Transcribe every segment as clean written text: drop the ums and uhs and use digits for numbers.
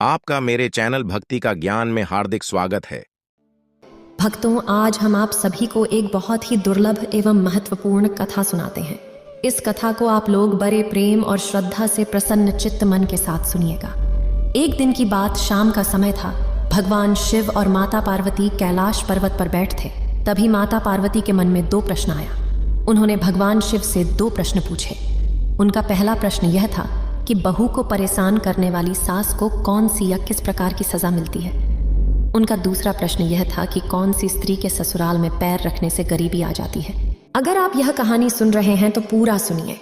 आपका मेरे चैनल भक्ति का ज्ञान में हार्दिक स्वागत है। भक्तों, आज हम आप सभी को एक बहुत ही दुर्लभ एवं महत्वपूर्ण कथा सुनाते हैं। इस कथा को आप लोग बड़े प्रेम और श्रद्धा से प्रसन्न चित्त मन के साथ सुनिएगा। एक दिन की बात, शाम का समय था। भगवान शिव और माता पार्वती कैलाश पर्वत पर बैठ थे। तभी माता पार्वती के मन में दो प्रश्न आया। उन्होंने भगवान शिव से दो प्रश्न पूछे। उनका पहला प्रश्न यह था कि बहू को परेशान करने वाली सास को कौन सी या किस प्रकार की सजा मिलती है। उनका दूसरा प्रश्न यह था कि कौन सी स्त्री के ससुराल में पैर रखने से गरीबी आ जाती है। अगर आप यह कहानी सुन रहे हैं तो पूरा सुनिए।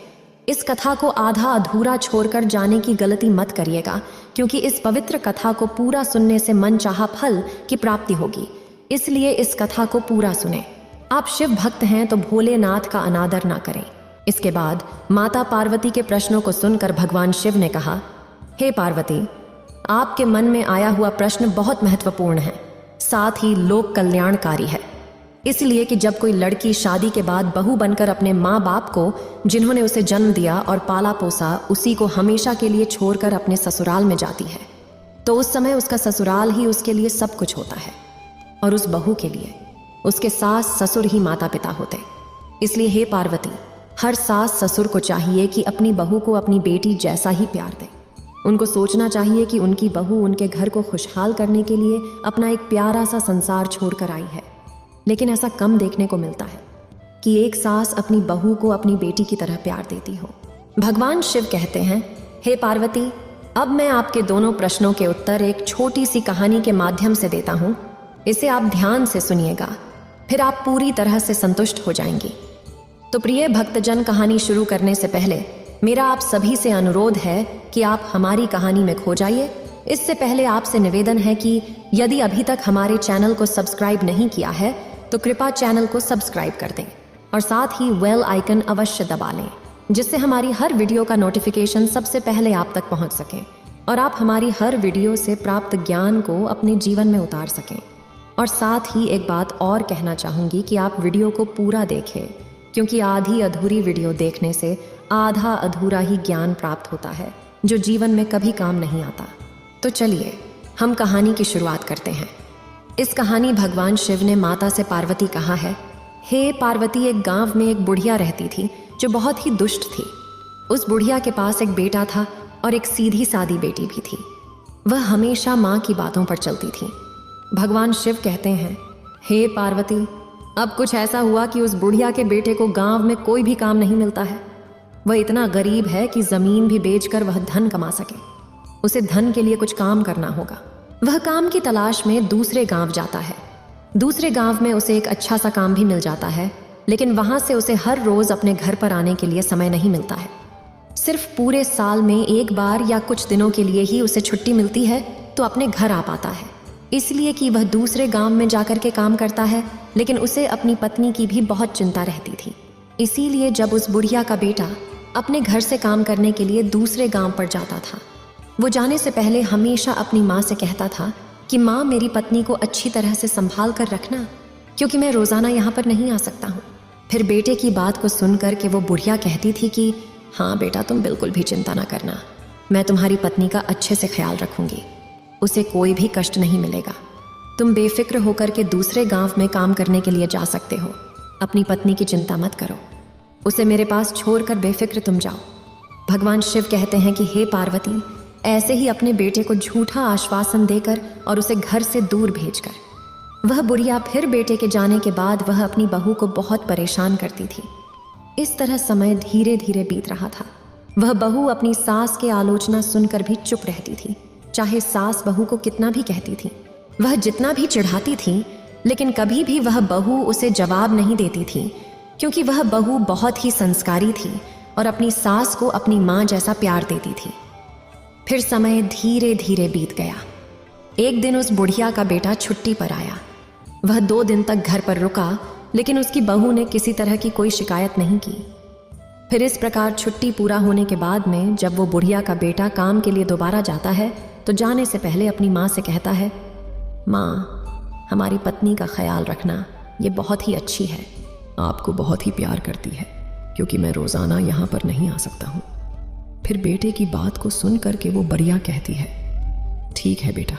इस कथा को आधा अधूरा छोड़कर जाने की गलती मत करिएगा, क्योंकि इस पवित्र कथा को पूरा सुनने से मनचाहा फल की प्राप्ति होगी। इसलिए इस कथा को पूरा सुने। आप शिव भक्त हैं तो भोलेनाथ का अनादर ना करें। इसके बाद माता पार्वती के प्रश्नों को सुनकर भगवान शिव ने कहा, हे पार्वती, आपके मन में आया हुआ प्रश्न बहुत महत्वपूर्ण है, साथ ही लोक कल्याणकारी है। इसलिए कि जब कोई लड़की शादी के बाद बहू बनकर अपने माँ बाप को, जिन्होंने उसे जन्म दिया और पाला पोसा, उसी को हमेशा के लिए छोड़कर अपने ससुराल में जाती है, तो उस समय उसका ससुराल ही उसके लिए सब कुछ होता है। और उस बहू के लिए उसके सास ससुर ही माता पिता होते। इसलिए हे पार्वती, हर सास ससुर को चाहिए कि अपनी बहू को अपनी बेटी जैसा ही प्यार दे। उनको सोचना चाहिए कि उनकी बहू उनके घर को खुशहाल करने के लिए अपना एक प्यारा सा संसार छोड़कर आई है। लेकिन ऐसा कम देखने को मिलता है कि एक सास अपनी बहू को अपनी बेटी की तरह प्यार देती हो। भगवान शिव कहते हैं, हे पार्वती, अब मैं आपके दोनों प्रश्नों के उत्तर एक छोटी सी कहानी के माध्यम से देता हूँ। इसे आप ध्यान से सुनिएगा, फिर आप पूरी तरह से संतुष्ट हो जाएंगी। तो प्रिय भक्तजन, कहानी शुरू करने से पहले मेरा आप सभी से अनुरोध है कि आप हमारी कहानी में खो जाइए। इससे पहले आपसे निवेदन है कि यदि अभी तक हमारे चैनल को सब्सक्राइब नहीं किया है तो कृपया चैनल को सब्सक्राइब कर दें और साथ ही बेल आइकन अवश्य दबा लें, जिससे हमारी हर वीडियो का नोटिफिकेशन सबसे पहले आप तक पहुंच सके और आप हमारी हर वीडियो से प्राप्त ज्ञान को अपने जीवन में उतार सकें। और साथ ही एक बात और कहना चाहूँगी कि आप वीडियो को पूरा देखें, क्योंकि आधी अधूरी वीडियो देखने से आधा अधूरा ही ज्ञान प्राप्त होता है, जो जीवन में कभी काम नहीं आता। तो चलिए हम कहानी की शुरुआत करते हैं। इस कहानी भगवान शिव ने माता से पार्वती कहा है, हे पार्वती, एक गांव में एक बुढ़िया रहती थी जो बहुत ही दुष्ट थी। उस बुढ़िया के पास एक बेटा था और एक सीधी सादी बेटी भी थी। वह हमेशा माँ की बातों पर चलती थी। भगवान शिव कहते हैं, हे पार्वती, अब कुछ ऐसा हुआ कि उस बुढ़िया के बेटे को गांव में कोई भी काम नहीं मिलता है। वह इतना गरीब है कि जमीन भी बेचकर वह धन कमा सके। उसे धन के लिए कुछ काम करना होगा। वह काम की तलाश में दूसरे गांव जाता है। दूसरे गांव में उसे एक अच्छा सा काम भी मिल जाता है, लेकिन वहां से उसे हर रोज अपने घर पर आने के लिए समय नहीं मिलता है। सिर्फ पूरे साल में एक बार या कुछ दिनों के लिए ही उसे छुट्टी मिलती है तो अपने घर आ पाता है, इसलिए कि वह दूसरे गांव में जाकर के काम करता है। लेकिन उसे अपनी पत्नी की भी बहुत चिंता रहती थी। इसीलिए जब उस बुढ़िया का बेटा अपने घर से काम करने के लिए दूसरे गांव पर जाता था, वो जाने से पहले हमेशा अपनी माँ से कहता था कि माँ, मेरी पत्नी को अच्छी तरह से संभाल कर रखना, क्योंकि मैं रोजाना यहाँ पर नहीं आ सकता हूँ। फिर बेटे की बात को सुनकर के वो बुढ़िया कहती थी कि हाँ बेटा, तुम बिल्कुल भी चिंता ना करना, मैं तुम्हारी पत्नी का अच्छे से ख्याल रखूंगी, उसे कोई भी कष्ट नहीं मिलेगा। तुम बेफिक्र होकर के दूसरे गांव में काम करने के लिए जा सकते हो। अपनी पत्नी की चिंता मत करो, उसे मेरे पास छोड़कर बेफिक्र तुम जाओ। भगवान शिव कहते हैं कि हे पार्वती, ऐसे ही अपने बेटे को झूठा आश्वासन देकर और उसे घर से दूर भेजकर वह बुढ़िया फिर बेटे के जाने के बाद वह अपनी बहू को बहुत परेशान करती थी। इस तरह समय धीरे धीरे बीत रहा था। वह बहू अपनी सास के आलोचना सुनकर भी चुप रहती थी, चाहे सास बहू को कितना भी कहती थी। वह जितना भी चिढ़ाती थी, लेकिन कभी भी वह बहू उसे जवाब नहीं देती थी, क्योंकि वह बहू बहुत ही संस्कारी थी और अपनी सास को अपनी माँ जैसा प्यार देती थी। फिर समय धीरे धीरे बीत गया। एक दिन उस बुढ़िया का बेटा छुट्टी पर आया। वह 2 दिन तक घर पर रुका, लेकिन उसकी बहू ने किसी तरह की कोई शिकायत नहीं की। फिर इस प्रकार छुट्टी पूरा होने के बाद में जब वो बुढ़िया का बेटा काम के लिए दोबारा जाता है तो जाने से पहले अपनी माँ से कहता है, माँ, हमारी पत्नी का ख्याल रखना, ये बहुत ही अच्छी है, आपको बहुत ही प्यार करती है, क्योंकि मैं रोज़ाना यहाँ पर नहीं आ सकता हूँ। फिर बेटे की बात को सुन करके वो बढ़िया कहती है, ठीक है बेटा,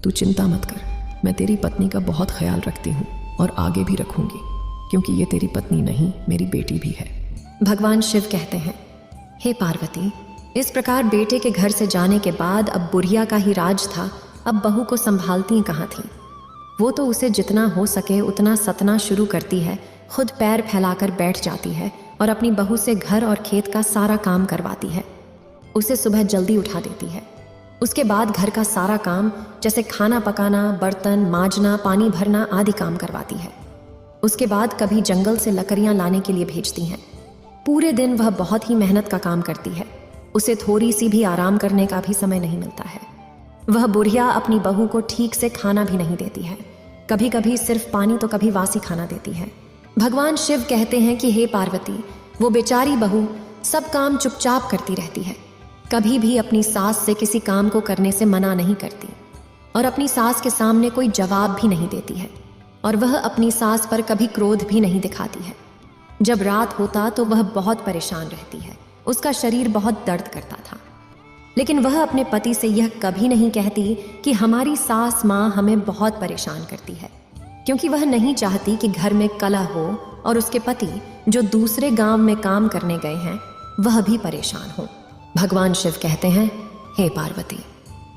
तू चिंता मत कर। मैं तेरी पत्नी का बहुत ख्याल रखती हूँ और आगे भी रखूंगी, क्योंकि ये तेरी पत्नी नहीं, मेरी बेटी भी है। भगवान शिव कहते हैं, हे पार्वती, इस प्रकार बेटे के घर से जाने के बाद अब बुढ़िया का ही राज था। अब बहू को संभालती कहाँ थी। वो तो उसे जितना हो सके उतना सतना शुरू करती है, खुद पैर फैलाकर बैठ जाती है और अपनी बहू से घर और खेत का सारा काम करवाती है। उसे सुबह जल्दी उठा देती है। उसके बाद घर का सारा काम जैसे खाना पकाना, बर्तन मांजना, पानी भरना आदि काम करवाती है। उसके बाद कभी जंगल से लकड़ियां लाने के लिए भेजती हैं। पूरे दिन वह बहुत ही मेहनत का काम करती है। उसे थोड़ी सी भी आराम करने का भी समय नहीं मिलता है। वह बुढ़िया अपनी बहू को ठीक से खाना भी नहीं देती है। कभी कभी सिर्फ पानी तो कभी वासी खाना देती है। भगवान शिव कहते हैं कि हे पार्वती, वो बेचारी बहू सब काम चुपचाप करती रहती है, कभी भी अपनी सास से किसी काम को करने से मना नहीं करती और अपनी सास के सामने कोई जवाब भी नहीं देती है, और वह अपनी सास पर कभी क्रोध भी नहीं दिखाती है। जब रात होता तो वह बहुत परेशान रहती है। उसका शरीर बहुत दर्द करता था, लेकिन वह अपने पति से यह कभी नहीं कहती कि हमारी सास माँ हमें बहुत परेशान करती है, क्योंकि वह नहीं चाहती कि घर में कलह हो और उसके पति जो दूसरे गांव में काम करने गए हैं वह भी परेशान हो। भगवान शिव कहते हैं, हे पार्वती,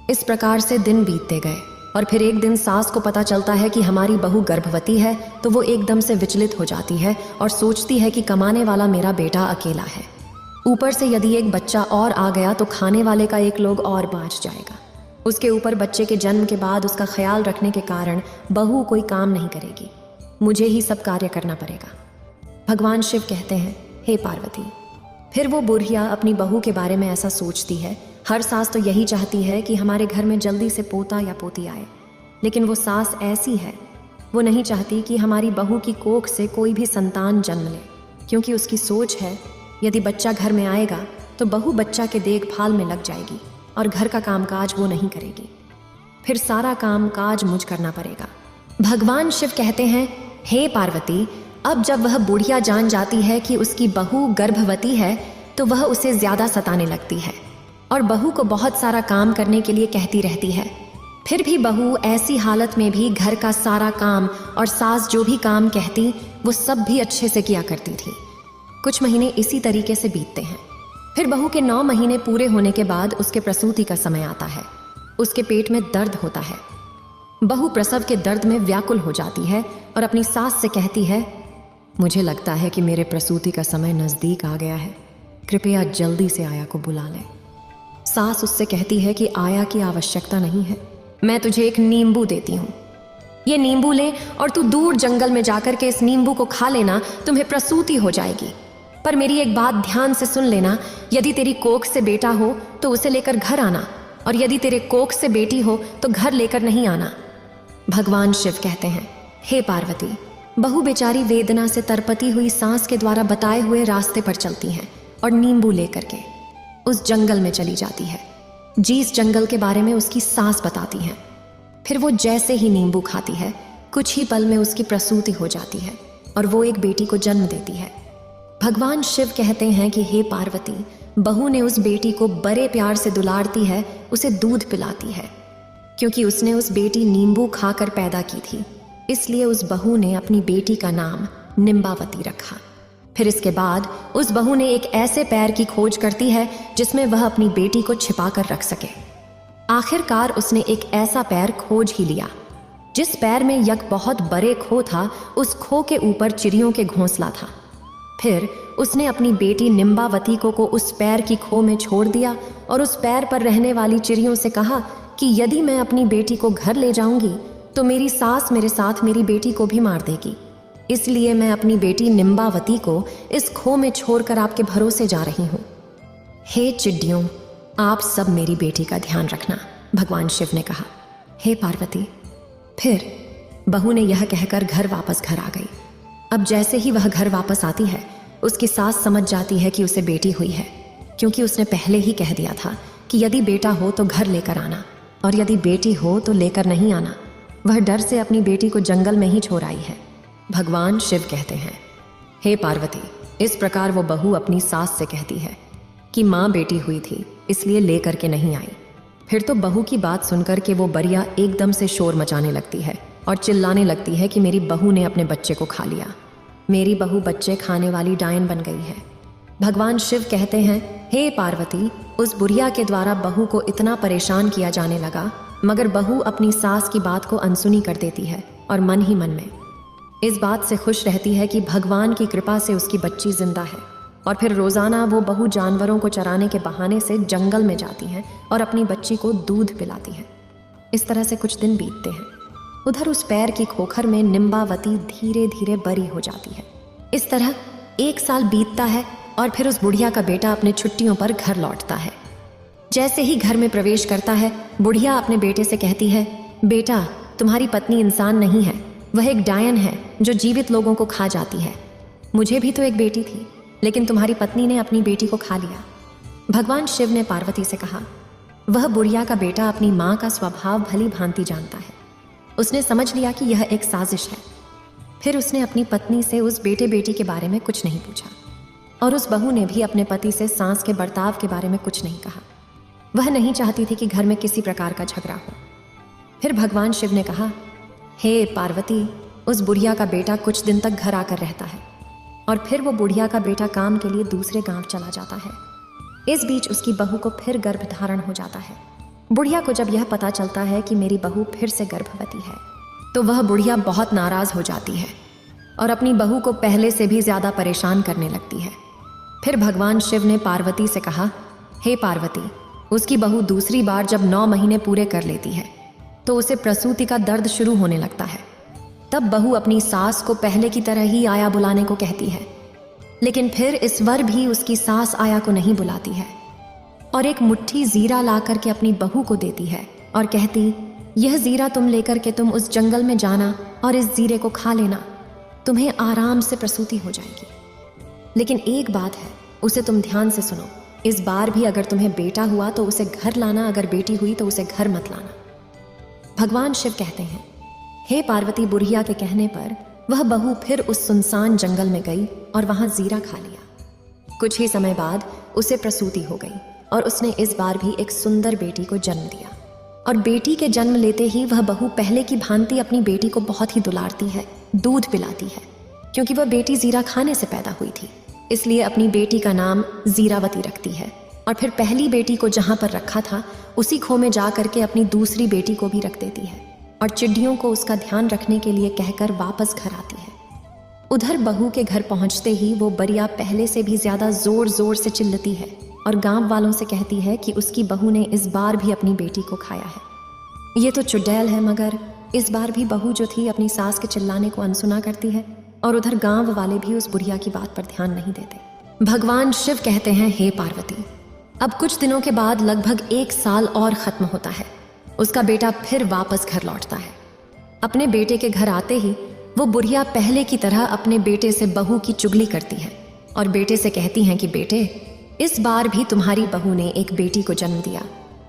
इस प्रकार से दिन बीतते गए और फिर एक दिन सास को पता चलता है कि हमारी बहू गर्भवती है, तो वो एकदम से विचलित हो जाती है और सोचती है कि कमाने वाला मेरा बेटा अकेला है। ऊपर से यदि एक बच्चा और आ गया तो खाने वाले का एक लोग और बाँच जाएगा। उसके ऊपर बच्चे के जन्म के बाद उसका ख्याल रखने के कारण बहू कोई काम नहीं करेगी, मुझे ही सब कार्य करना पड़ेगा। भगवान शिव कहते हैं, हे पार्वती, फिर वो बुढ़िया अपनी बहू के बारे में ऐसा सोचती है। हर सास तो यही चाहती है कि हमारे घर में जल्दी से पोता या पोती आए, लेकिन वो सास ऐसी है, वो नहीं चाहती कि हमारी बहू की कोख से कोई भी संतान जन्म ले, क्योंकि उसकी सोच है यदि बच्चा घर में आएगा तो बहू बच्चा के देखभाल में लग जाएगी और घर का कामकाज वो नहीं करेगी, फिर सारा काम काज मुझ करना पड़ेगा। भगवान शिव कहते हैं, हे पार्वती, अब जब वह बुढ़िया जान जाती है कि उसकी बहू गर्भवती है तो वह उसे ज्यादा सताने लगती है और बहू को बहुत सारा काम करने के लिए कहती रहती है। फिर भी बहू ऐसी हालत में भी घर का सारा काम और सास जो भी काम कहती वो सब भी अच्छे से किया करती थी। कुछ महीने इसी तरीके से बीतते हैं। फिर बहू के 9 महीने पूरे होने के बाद उसके प्रसूति का समय आता है। उसके पेट में दर्द होता है। बहू प्रसव के दर्द में व्याकुल हो जाती है और अपनी सास से कहती है, मुझे लगता है कि मेरे प्रसूति का समय नज़दीक आ गया है, कृपया जल्दी से आया को बुला लें। सास उससे कहती है कि आया की आवश्यकता नहीं है, मैं तुझे एक नींबू देती हूँ, ये नींबू ले और तू दूर जंगल में जाकर के इस नींबू को खा लेना, तुम्हें प्रसूति हो जाएगी। पर मेरी एक बात ध्यान से सुन लेना, यदि तेरी कोख से बेटा हो तो उसे लेकर घर आना, और यदि तेरे कोख से बेटी हो तो घर लेकर नहीं आना। भगवान शिव कहते हैं, हे पार्वती, बहू बेचारी वेदना से तरपती हुई सांस के द्वारा बताए हुए रास्ते पर चलती हैं और नींबू लेकर के उस जंगल में चली जाती है। जिस जंगल के बारे में उसकी सास बताती हैं। फिर वो जैसे ही नींबू खाती है, कुछ ही पल में उसकी प्रसूति हो जाती है और वो एक बेटी को जन्म देती है। भगवान शिव कहते हैं कि हे पार्वती, बहू ने उस बेटी को बड़े प्यार से दुलारती है, उसे दूध पिलाती है, क्योंकि उसने उस बेटी नींबू खाकर पैदा की थी, इसलिए उस बहू ने अपनी बेटी का नाम निम्बावती रखा। फिर इसके बाद उस बहू ने एक ऐसे पैर की खोज करती है जिसमें वह अपनी बेटी को छिपा कर रख सके। आखिरकार उसने एक ऐसा पैर खोज ही लिया जिस पैर में एक बहुत बड़े खो था। उस खो के ऊपर चिड़ियों के घोंसला था। फिर उसने अपनी बेटी निम्बावती को उस पैर की खो में छोड़ दिया और उस पैर पर रहने वाली चिड़ियों से कहा कि यदि मैं अपनी बेटी को घर ले जाऊंगी तो मेरी सास मेरे साथ मेरी बेटी को भी मार देगी, इसलिए मैं अपनी बेटी निम्बावती को इस खो में छोड़कर आपके भरोसे जा रही हूँ। हे चिड़ियों, आप सब मेरी बेटी का ध्यान रखना, भगवान शिव ने कहा। हे पार्वती, फिर बहू ने यह कहकर घर वापस घर आ गई। अब जैसे ही वह घर वापस आती है, उसकी सास समझ जाती है कि उसे बेटी हुई है, क्योंकि उसने पहले ही कह दिया था कि यदि बेटा हो तो घर लेकर आना और यदि बेटी हो तो लेकर नहीं आना। वह डर से अपनी बेटी को जंगल में ही छोड़ आई है। भगवान शिव कहते हैं, हे पार्वती, इस प्रकार वो बहू अपनी सास से कहती है कि माँ बेटी हुई थी इसलिए लेकर के नहीं आई। फिर तो बहू की बात सुनकर के वो बरिया एकदम से शोर मचाने लगती है और चिल्लाने लगती है कि मेरी बहू ने अपने बच्चे को खा लिया, मेरी बहू बच्चे खाने वाली डायन बन गई है। भगवान शिव कहते हैं, हे पार्वती, उस बुढ़िया के द्वारा बहू को इतना परेशान किया जाने लगा, मगर बहू अपनी सास की बात को अनसुनी कर देती है और मन ही मन में इस बात से खुश रहती है कि भगवान की कृपा से उसकी बच्ची जिंदा है। और फिर रोजाना वो बहू जानवरों को चराने के बहाने से जंगल में जाती है और अपनी बच्ची को दूध पिलाती है। इस तरह से कुछ दिन बीतते हैं। उधर उस पैर की खोखर में निम्बावती धीरे धीरे बरी हो जाती है। इस तरह 1 साल बीतता है और फिर उस बुढ़िया का बेटा अपने छुट्टियों पर घर लौटता है। जैसे ही घर में प्रवेश करता है, बुढ़िया अपने बेटे से कहती है, बेटा, तुम्हारी पत्नी इंसान नहीं है, वह एक डायन है जो जीवित लोगों को खा जाती है। मुझे भी तो एक बेटी थी, लेकिन तुम्हारी पत्नी ने अपनी बेटी को खा लिया। भगवान शिव ने पार्वती से कहा, वह बुढ़िया का बेटा अपनी माँ का स्वभाव भली भांति जानता है। उसने समझ लिया कि यह एक साजिश है। फिर उसने अपनी पत्नी से उस बेटे बेटी के बारे में कुछ नहीं पूछा और उस बहू ने भी अपने पति से सास के बर्ताव के बारे में कुछ नहीं कहा। वह नहीं चाहती थी कि घर में किसी प्रकार का झगड़ा हो। फिर भगवान शिव ने कहा, हे पार्वती, उस बुढ़िया का बेटा कुछ दिन तक घर आकर रहता है और फिर वो बुढ़िया का बेटा काम के लिए दूसरे गांव चला जाता है। इस बीच उसकी बहू को फिर गर्भधारण हो जाता है। बुढ़िया को जब यह पता चलता है कि मेरी बहू फिर से गर्भवती है, तो वह बुढ़िया बहुत नाराज हो जाती है और अपनी बहू को पहले से भी ज्यादा परेशान करने लगती है। फिर भगवान शिव ने पार्वती से कहा, हे पार्वती, उसकी बहू दूसरी बार जब 9 महीने पूरे कर लेती है तो उसे प्रसूति का दर्द शुरू होने लगता है। तब बहू अपनी सास को पहले की तरह ही आया बुलाने को कहती है, लेकिन फिर इस बार भी उसकी सास आया को नहीं बुलाती है और एक मुट्ठी जीरा ला करके अपनी बहू को देती है और कहती, यह जीरा तुम लेकर के तुम उस जंगल में जाना और इस जीरे को खा लेना, तुम्हें आराम से प्रसूति हो जाएगी। लेकिन एक बात है, उसे तुम ध्यान से सुनो, इस बार भी अगर तुम्हें बेटा हुआ तो उसे घर लाना, अगर बेटी हुई तो उसे घर मत लाना। भगवान शिव कहते हैं, हे पार्वती, बुढ़िया के कहने पर वह बहू फिर उस सुनसान जंगल में गई और वहां जीरा खा लिया। कुछ ही समय बाद उसे प्रसूति हो गई और उसने इस बार भी एक सुंदर बेटी को जन्म दिया। और बेटी के जन्म लेते ही वह बहू पहले की भांति अपनी बेटी को बहुत ही दुलारती है, दूध पिलाती है, क्योंकि वह बेटी जीरा खाने से पैदा हुई थी, इसलिए अपनी बेटी का नाम जीरावती रखती है। और फिर पहली बेटी को जहां पर रखा था उसी खो में जा करके अपनी दूसरी बेटी को भी रख देती है और चिड़ियों को उसका ध्यान रखने के लिए कहकर वापस घर आती है। उधर बहू के घर पहुंचते ही वो बरिया पहले से भी ज्यादा जोर जोर से चिल्लाती है और गांव वालों से कहती है कि उसकी बहू ने इस बार भी अपनी बेटी को खाया है। ये तो चुड़ैल है, मगर इस बार भी बहू जो थी अपनी सास के चिल्लाने को अनसुना करती है और उधर गांव वाले भी उस बुढ़िया की बात पर ध्यान नहीं देते। भगवान शिव कहते हैं, हे पार्वती, अब कुछ दिनों के बाद लगभग 1 साल और खत्म होता है। उसका बेटा फिर वापस घर लौटता है। अपने बेटे के घर आते ही वो बुढ़िया पहले की तरह अपने बेटे से बहू की चुगली करती है और बेटे से कहती हैं कि बेटे, इस बार भी तुम्हारी बहू ने एक बेटी को जन्म दिया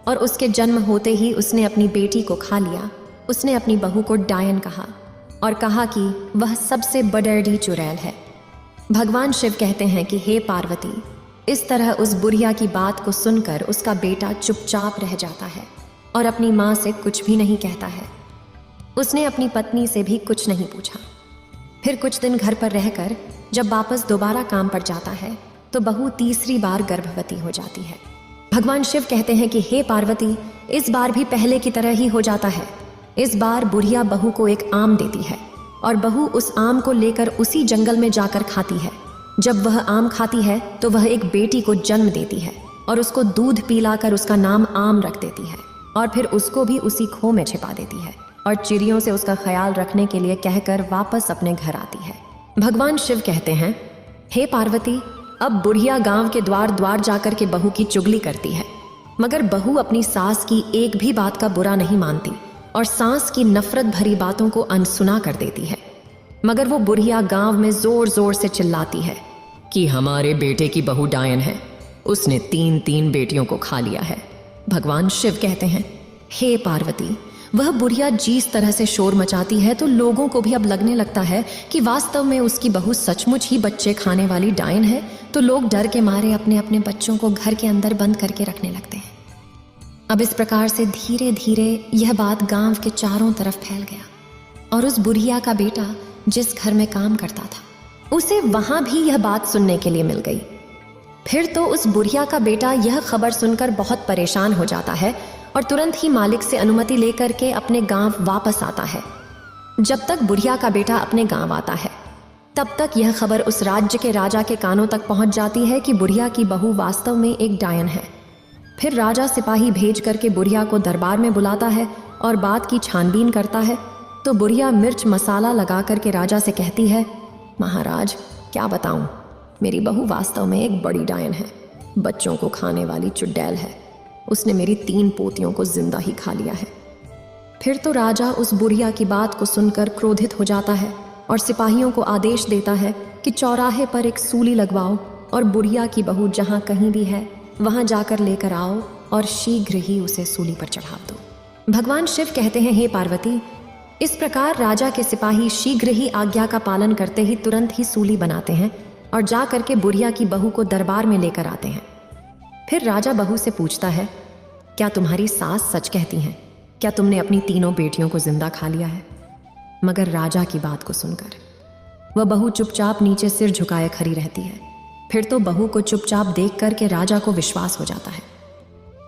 और उसके जन्म होते ही उसने अपनी बेटी को खा लिया। उसने अपनी बहू को डायन कहा और कहा कि वह सबसे बड़ड़ी चुड़ैल है। भगवान शिव कहते हैं कि हे पार्वती, इस तरह उस बुढ़िया की बात को सुनकर उसका बेटा चुपचाप रह जाता है और अपनी माँ से कुछ भी नहीं कहता है। उसने अपनी पत्नी से भी कुछ नहीं पूछा। फिर कुछ दिन घर पर रहकर जब वापस दोबारा काम पर जाता है तो बहू तीसरी बार गर्भवती हो जाती है। भगवान शिव कहते हैं कि हे पार्वती, इस बार भी पहले की तरह ही हो जाता है। इस बार बुढ़िया बहू को एक आम देती है और बहू उस आम को लेकर उसी जंगल में जाकर खाती है। जब वह आम खाती है तो वह एक बेटी को जन्म देती है और उसको दूध पिलाकर उसका नाम आम रख देती है और फिर उसको भी उसी खो में छिपा देती है और चिड़ियों से उसका ख्याल रखने के लिए कहकर वापस अपने घर आती है। भगवान शिव कहते हैं, हे पार्वती, अब बुढ़िया गांव के द्वार द्वार जाकर के बहू की चुगली करती है, मगर बहू अपनी सास की एक भी बात का बुरा नहीं मानती और सास की नफरत भरी बातों को अनसुना कर देती है। मगर वो बुढ़िया गांव में जोर जोर से चिल्लाती है कि हमारे बेटे की बहू डायन है, उसने 3 बेटियों को खा लिया है। भगवान शिव कहते हैं, हे पार्वती, वह बुढ़िया जिस तरह से शोर मचाती है तो लोगों को भी अब लगने लगता है कि वास्तव में उसकी बहू सचमुच ही बच्चे खाने वाली डायन है, तो लोग डर के मारे अपने अपने बच्चों को घर के अंदर बंद करके रखने लगते हैं। अब इस प्रकार से धीरे धीरे यह बात गांव के चारों तरफ फैल गया और उस बुढ़िया का बेटा जिस घर में काम करता था उसे वहां भी यह बात सुनने के लिए मिल गई। फिर तो उस बुढ़िया का बेटा यह खबर सुनकर बहुत परेशान हो जाता है और तुरंत ही मालिक से अनुमति लेकर के अपने गांव वापस आता है। जब तक बुढ़िया का बेटा अपने गांव आता है तब तक यह खबर उस राज्य के राजा के कानों तक पहुंच जाती है कि बुढ़िया की बहू वास्तव में एक डायन है। फिर राजा सिपाही भेज करके बुढ़िया को दरबार में बुलाता है और बात की छानबीन करता है। तो बुढ़िया मिर्च मसाला लगा करके राजा से कहती है, महाराज क्या बताऊं, मेरी बहू वास्तव में एक बड़ी डायन है, बच्चों को खाने वाली चुड़ैल है। उसने मेरी 3 पोतियों को जिंदा ही खा लिया है। फिर तो राजा उस बुढ़िया की बात को सुनकर क्रोधित हो जाता है और सिपाहियों को आदेश देता है कि चौराहे पर एक सूली लगवाओ और बुढ़िया की बहू जहाँ कहीं भी है वहाँ जाकर लेकर आओ और शीघ्र ही उसे सूली पर चढ़ा दो। भगवान शिव कहते हैं, हे पार्वती, इस प्रकार राजा के सिपाही शीघ्र ही आज्ञा का पालन करते ही तुरंत ही सूली बनाते हैं और जा करके बुढ़िया की बहू को दरबार में लेकर आते हैं। फिर राजा बहू से पूछता है, क्या तुम्हारी सास सच कहती हैं? क्या तुमने अपनी 3 बेटियों को जिंदा खा लिया है? मगर राजा की बात को सुनकर वह बहू चुपचाप नीचे सिर झुकाए खड़ी रहती है। फिर तो बहू को चुपचाप देख करके राजा को विश्वास हो जाता है।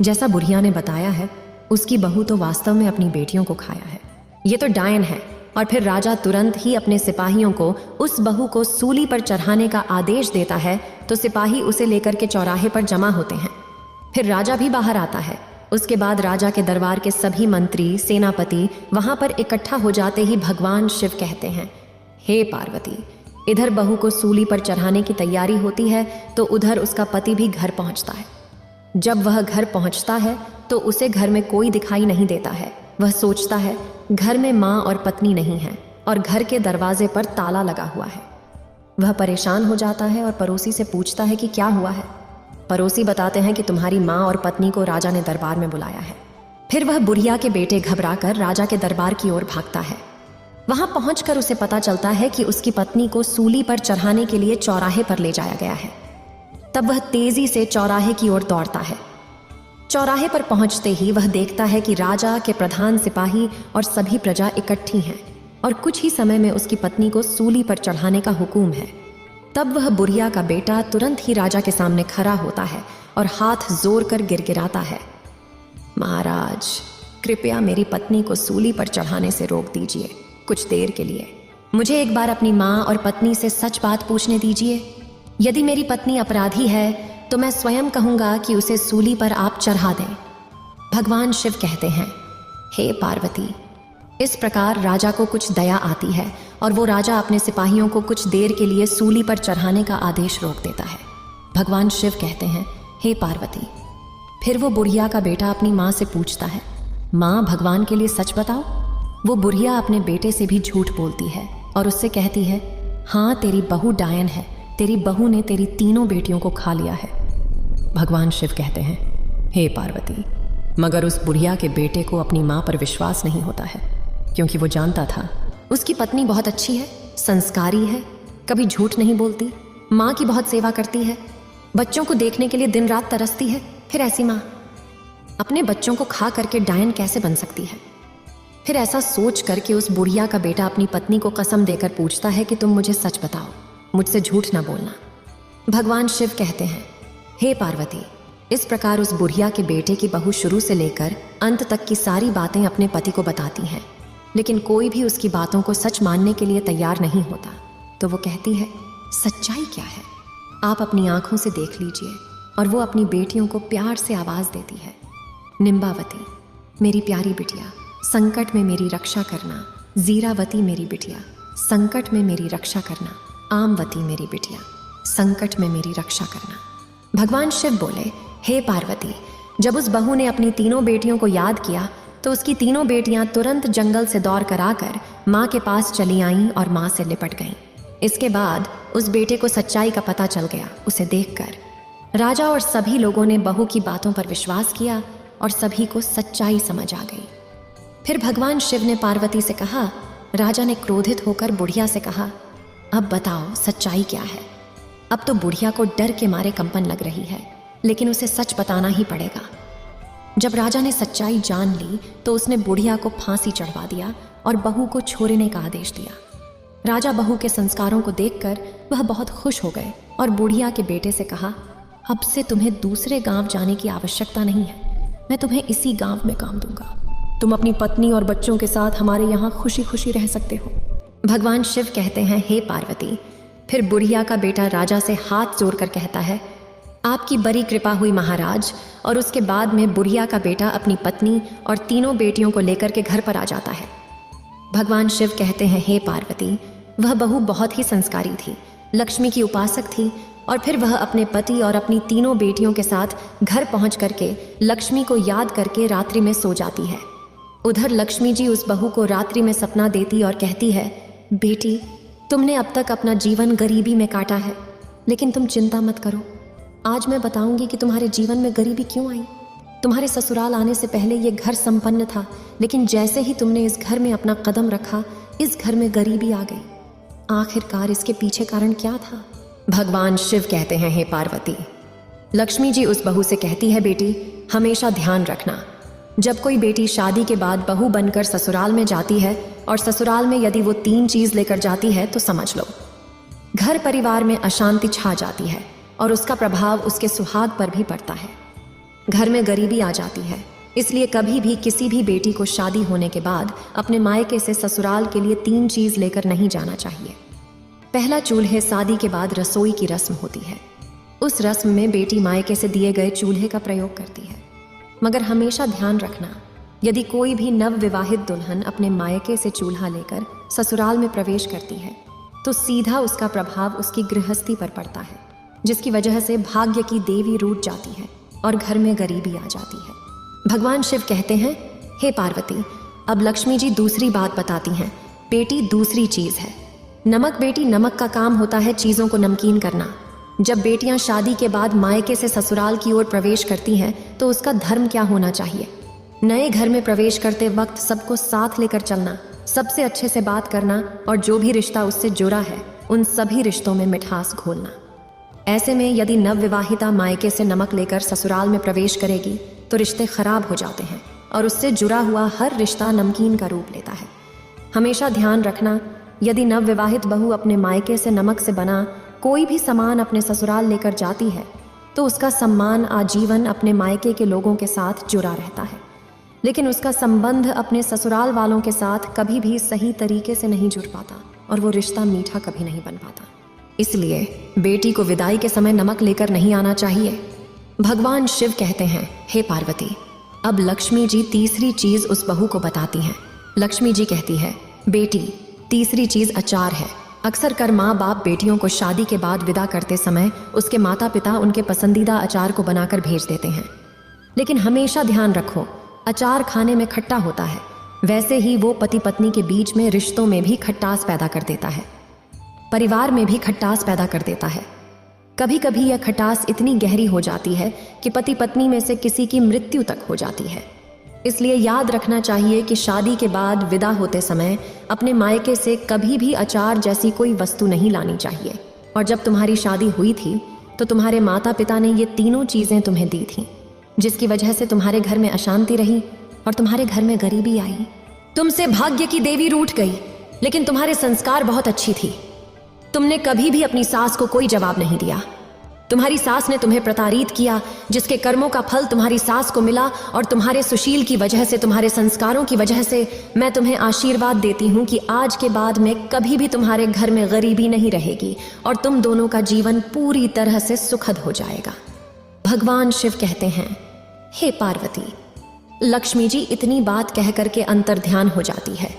जैसा बुढ़िया ने बताया है उसकी बहू तो वास्तव में अपनी बेटियों को खाया है, ये तो डायन है। और फिर राजा तुरंत ही अपने सिपाहियों को उस बहू को सूली पर चढ़ाने का आदेश देता है। तो सिपाही उसे लेकर के चौराहे पर जमा होते हैं। फिर राजा भी बाहर आता है। उसके बाद राजा के दरबार के सभी मंत्री, सेनापति वहां पर इकट्ठा हो जाते ही भगवान शिव कहते हैं, हे पार्वती, इधर बहू को सूली पर चढ़ाने की तैयारी होती है तो उधर उसका पति भी घर पहुंचता है। जब वह घर पहुंचता है तो उसे घर में कोई दिखाई नहीं देता है। वह सोचता है घर में माँ और पत्नी नहीं है और घर के दरवाजे पर ताला लगा हुआ है। वह परेशान हो जाता है और पड़ोसी से पूछता है कि क्या हुआ है। पड़ोसी बताते हैं कि तुम्हारी माँ और पत्नी को राजा ने दरबार में बुलाया है। फिर वह बुढ़िया के बेटे घबराकर राजा के दरबार की ओर भागता है। वहां पहुंचकर उसे पता चलता है कि उसकी पत्नी को सूली पर चढ़ाने के लिए चौराहे पर ले जाया गया है। तब वह तेजी से चौराहे की ओर दौड़ता है। चौराहे पर पहुंचते ही वह देखता है कि राजा के प्रधान सिपाही और सभी प्रजा इकट्ठी हैं और कुछ ही समय में उसकी पत्नी को सूली पर चढ़ाने का हुक्म है। तब वह बुढ़िया का बेटा तुरंत ही राजा के सामने खड़ा होता है और हाथ जोर कर गिड़गिड़ाता है, महाराज कृपया मेरी पत्नी को सूली पर चढ़ाने से रोक दीजिए, कुछ देर के लिए मुझे एक बार अपनी माँ और पत्नी से सच बात पूछने दीजिए। यदि मेरी पत्नी अपराधी है तो मैं स्वयं कहूंगा कि उसे सूली पर आप चढ़ा दें। भगवान शिव कहते हैं, हे पार्वती, इस प्रकार राजा को कुछ दया आती है और वो राजा अपने सिपाहियों को कुछ देर के लिए सूली पर चढ़ाने का आदेश रोक देता है। भगवान शिव कहते हैं, हे पार्वती, फिर वो बुढ़िया का बेटा अपनी माँ से पूछता है, माँ भगवान के लिए सच बताओ। वो बुढ़िया अपने बेटे से भी झूठ बोलती है और उससे कहती है, हाँ तेरी बहू डायन है, तेरी बहू ने तेरी 3 बेटियों को खा लिया है। भगवान शिव कहते हैं, हे पार्वती, मगर उस बुढ़िया के बेटे को अपनी माँ पर विश्वास नहीं होता है क्योंकि वो जानता था उसकी पत्नी बहुत अच्छी है, संस्कारी है, कभी झूठ नहीं बोलती, माँ की बहुत सेवा करती है, बच्चों को देखने के लिए दिन रात तरसती है। फिर ऐसी माँ अपने बच्चों को खा करके डायन कैसे बन सकती है? फिर ऐसा सोच करके उस बुढ़िया का बेटा अपनी पत्नी को कसम देकर पूछता है कि तुम मुझे सच बताओ, मुझसे झूठ ना बोलना। भगवान शिव कहते हैं, हे पार्वती, इस प्रकार उस बुढ़िया के बेटे की बहू शुरू से लेकर अंत तक की सारी बातें अपने पति को बताती हैं, लेकिन कोई भी उसकी बातों को सच मानने के लिए तैयार नहीं होता। तो वो कहती है, सच्चाई क्या है? आप अपनी आंखों से देख लीजिए। और वो अपनी बेटियों को प्यार से आवाज देती है, निम्बावती मेरी प्यारी बिटिया, संकट में मेरी रक्षा करना। जीरावती मेरी बिटिया, संकट में मेरी रक्षा करना। आमवती मेरी बिटिया, संकट में मेरी रक्षा करना। भगवान शिव बोले, हे पार्वती, जब उस बहू ने अपनी 3 बेटियों को याद किया तो उसकी 3 बेटियां तुरंत जंगल से दौड़ कर आकर माँ के पास चली आईं और माँ से लिपट गईं। इसके बाद उस बेटे को सच्चाई का पता चल गया। उसे देखकर राजा और सभी लोगों ने बहू की बातों पर विश्वास किया और सभी को सच्चाई समझ आ गई। फिर भगवान शिव ने पार्वती से कहा, राजा ने क्रोधित होकर बुढ़िया से कहा, अब बताओ सच्चाई क्या है? अब तो बुढ़िया को डर के मारे कंपन लग रही है, लेकिन उसे सच बताना ही पड़ेगा। जब राजा ने सच्चाई जान ली तो उसने बुढ़िया को फांसी चढ़वा दिया और बहू को छोड़ने का आदेश दिया। राजा बहू के संस्कारों को देखकर वह बहुत खुश हो गए और बुढ़िया के बेटे से कहा, अब से तुम्हें दूसरे गांव जाने की आवश्यकता नहीं है, मैं तुम्हें इसी गांव में काम दूंगा। तुम अपनी पत्नी और बच्चों के साथ हमारे यहाँ खुशी खुशी रह सकते हो। भगवान शिव कहते हैं, हे पार्वती। फिर बुढ़िया का बेटा राजा से हाथ जोड़कर कहता है, आपकी बड़ी कृपा हुई महाराज। और उसके बाद में बुढ़िया का बेटा अपनी पत्नी और तीनों बेटियों को लेकर के घर पर आ जाता है। भगवान शिव कहते हैं, हे पार्वती, वह बहू बहुत ही संस्कारी थी, लक्ष्मी की उपासक थी, और फिर वह अपने पति और अपनी तीनों बेटियों के साथ घर पहुंच करके लक्ष्मी को याद करके रात्रि में सो जाती है। उधर लक्ष्मी जी उस बहू को रात्रि में सपना देती और कहती है, बेटी, तुमने अब तक अपना जीवन गरीबी में काटा है, लेकिन तुम चिंता मत करो। आज मैं बताऊंगी कि तुम्हारे जीवन में गरीबी क्यों आई। तुम्हारे ससुराल आने से पहले ये घर संपन्न था, लेकिन जैसे ही तुमने इस घर में अपना कदम रखा, इस घर में गरीबी आ गई। आखिरकार इसके पीछे कारण क्या था? भगवान शिव कहते हैं, हे पार्वती। लक्ष्मी जी उस बहू से कहती है, बेटी, हमेशा ध्यान रखना, जब कोई बेटी शादी के बाद बहू बनकर ससुराल में जाती है और ससुराल में यदि वो 3 चीज लेकर जाती है तो समझ लो घर परिवार में अशांति छा जाती है और उसका प्रभाव उसके सुहाग पर भी पड़ता है। घर में गरीबी आ जाती है। इसलिए कभी भी किसी भी बेटी को शादी होने के बाद अपने मायके से ससुराल के लिए 3 चीज लेकर नहीं जाना चाहिए। पहला, चूल्हे शादी के बाद रसोई की रस्म होती है। उस रस्म में बेटी मायके से दिए गए चूल्हे का प्रयोग करती है। मगर हमेशा ध्यान रखना, यदि कोई भी नव विवाहित दुल्हन अपने मायके से चूल्हा लेकर ससुराल में प्रवेश करती है तो सीधा उसका प्रभाव उसकी गृहस्थी पर पड़ता है, जिसकी वजह से भाग्य की देवी रूठ जाती है और घर में गरीबी आ जाती है। भगवान शिव कहते हैं, हे पार्वती, अब लक्ष्मी जी दूसरी बात बताती हैं, बेटी, दूसरी चीज है नमक। बेटी, नमक का काम होता है चीजों को नमकीन करना। जब बेटियां शादी के बाद मायके से ससुराल की ओर प्रवेश करती हैं तो उसका धर्म क्या होना चाहिए? नए घर में प्रवेश करते वक्त सबको साथ लेकर चलना, सबसे अच्छे से बात करना और जो भी रिश्ता उससे जुड़ा है उन सभी रिश्तों में मिठास घोलना। ऐसे में यदि नवविवाहिता मायके से नमक लेकर ससुराल में प्रवेश करेगी तो रिश्ते खराब हो जाते हैं और उससे जुड़ा हुआ हर रिश्ता नमकीन का रूप लेता है। हमेशा ध्यान रखना, यदि नवविवाहित बहू अपने मायके से नमक से बना कोई भी सामान अपने ससुराल लेकर जाती है तो उसका सम्मान आजीवन अपने मायके के लोगों के साथ जुड़ा रहता है, लेकिन उसका संबंध अपने ससुराल वालों के साथ कभी भी सही तरीके से नहीं जुड़ पाता और वो रिश्ता मीठा कभी नहीं बन पाता। इसलिए बेटी को विदाई के समय नमक लेकर नहीं आना चाहिए। भगवान शिव कहते हैं, हे पार्वती, अब लक्ष्मी जी तीसरी चीज उस बहू को बताती हैं। लक्ष्मी जी कहती है, बेटी, तीसरी चीज अचार है। अक्सर कर माँ बाप बेटियों को शादी के बाद विदा करते समय उसके माता पिता उनके पसंदीदा अचार को बनाकर भेज देते हैं, लेकिन हमेशा ध्यान रखो, अचार खाने में खट्टा होता है, वैसे ही वो पति पत्नी के बीच में रिश्तों में भी खट्टास पैदा कर देता है, परिवार में भी खट्टास पैदा कर देता है। कभी कभी यह खटास इतनी गहरी हो जाती है कि पति पत्नी में से किसी की मृत्यु तक हो जाती है। इसलिए याद रखना चाहिए कि शादी के बाद विदा होते समय अपने मायके से कभी भी अचार जैसी कोई वस्तु नहीं लानी चाहिए। और जब तुम्हारी शादी हुई थी तो तुम्हारे माता पिता ने ये तीनों चीजें तुम्हें दी थीं, जिसकी वजह से तुम्हारे घर में अशांति रही और तुम्हारे घर में गरीबी आई। तुमसे भाग्य की देवी रूठ गई, लेकिन तुम्हारे संस्कार बहुत अच्छी थी। तुमने कभी भी अपनी सास को कोई जवाब नहीं दिया। तुम्हारी सास ने तुम्हें प्रताड़ित किया, जिसके कर्मों का फल तुम्हारी सास को मिला, और तुम्हारे सुशील की वजह से, तुम्हारे संस्कारों की वजह से मैं तुम्हें आशीर्वाद देती हूँ कि आज के बाद में कभी भी तुम्हारे घर में गरीबी नहीं रहेगी और तुम दोनों का जीवन पूरी तरह से सुखद हो जाएगा। भगवान शिव कहते हैं, हे पार्वती, लक्ष्मी जी इतनी बात कह करके अंतर्ध्यान हो जाती है।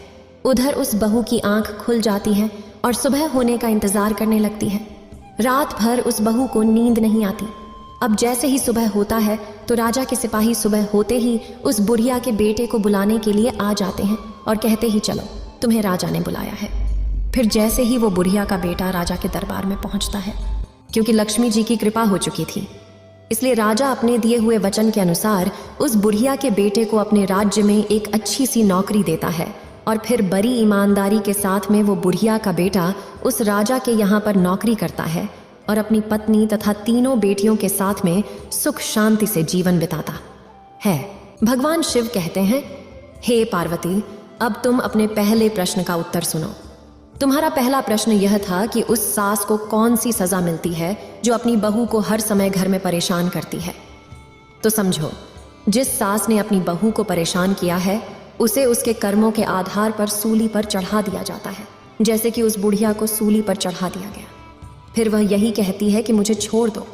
उधर उस बहू की आंख खुल जाती है और सुबह होने का इंतजार करने लगती है। रात भर उस बहू को नींद नहीं आती। अब जैसे ही सुबह होता है तो राजा के सिपाही सुबह होते ही उस बुढ़िया के बेटे को बुलाने के लिए आ जाते हैं और कहते ही, चलो, तुम्हें राजा ने बुलाया है। फिर जैसे ही वो बुढ़िया का बेटा राजा के दरबार में पहुंचता है, क्योंकि लक्ष्मी जी की कृपा हो चुकी थी, इसलिए राजा अपने दिए हुए वचन के अनुसार उस बुढ़िया के बेटे को अपने राज्य में एक अच्छी सी नौकरी देता है। और फिर बड़ी ईमानदारी के साथ में वो बुढ़िया का बेटा उस राजा के यहाँ पर नौकरी करता है और अपनी पत्नी तथा तीनों बेटियों के साथ में सुख शांति से जीवन बिताता है। भगवान शिव कहते हैं, हे पार्वती, अब तुम अपने पहले प्रश्न का उत्तर सुनो। तुम्हारा पहला प्रश्न यह था कि उस सास को कौन सी सजा मिलती है जो अपनी बहू को हर समय घर में परेशान करती है। तो समझो, जिस सास ने अपनी बहू को परेशान किया है उसे उसके कर्मों के आधार पर सूली पर चढ़ा दिया जाता है, जैसे कि उस बुढ़िया को सूली पर चढ़ा दिया गया। फिर वह यही कहती है कि मुझे छोड़ दो,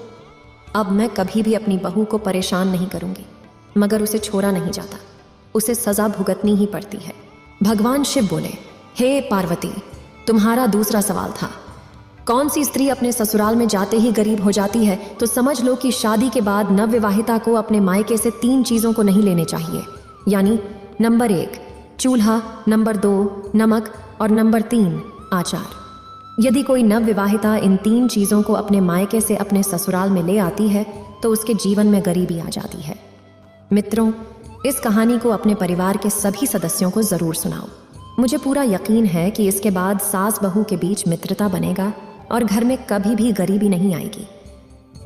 अब मैं कभी भी अपनी बहू को परेशान नहीं करूंगी, मगर उसे छोड़ा नहीं जाता, उसे सजा भुगतनी ही पड़ती है। भगवान शिव बोले, हे पार्वती, तुम्हारा दूसरा सवाल था, कौन सी स्त्री अपने ससुराल में जाते ही गरीब हो जाती है? तो समझ लो कि शादी के बाद नवविवाहिता को अपने मायके से 3 चीजों को नहीं लेने चाहिए, यानी नंबर 1 चूल्हा, नंबर 2 नमक और नंबर 3 आचार। यदि कोई नवविवाहिता इन 3 चीजों को अपने मायके से अपने ससुराल में ले आती है तो उसके जीवन में गरीबी आ जाती है। मित्रों, इस कहानी को अपने परिवार के सभी सदस्यों को जरूर सुनाओ। मुझे पूरा यकीन है कि इसके बाद सास बहू के बीच मित्रता बनेगा और घर में कभी भी गरीबी नहीं आएगी।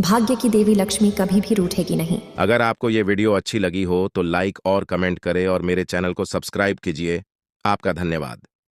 भाग्य की देवी लक्ष्मी कभी भी रूठेगी नहीं। अगर आपको ये वीडियो अच्छी लगी हो तो लाइक और कमेंट करें और मेरे चैनल को सब्सक्राइब कीजिए। आपका धन्यवाद।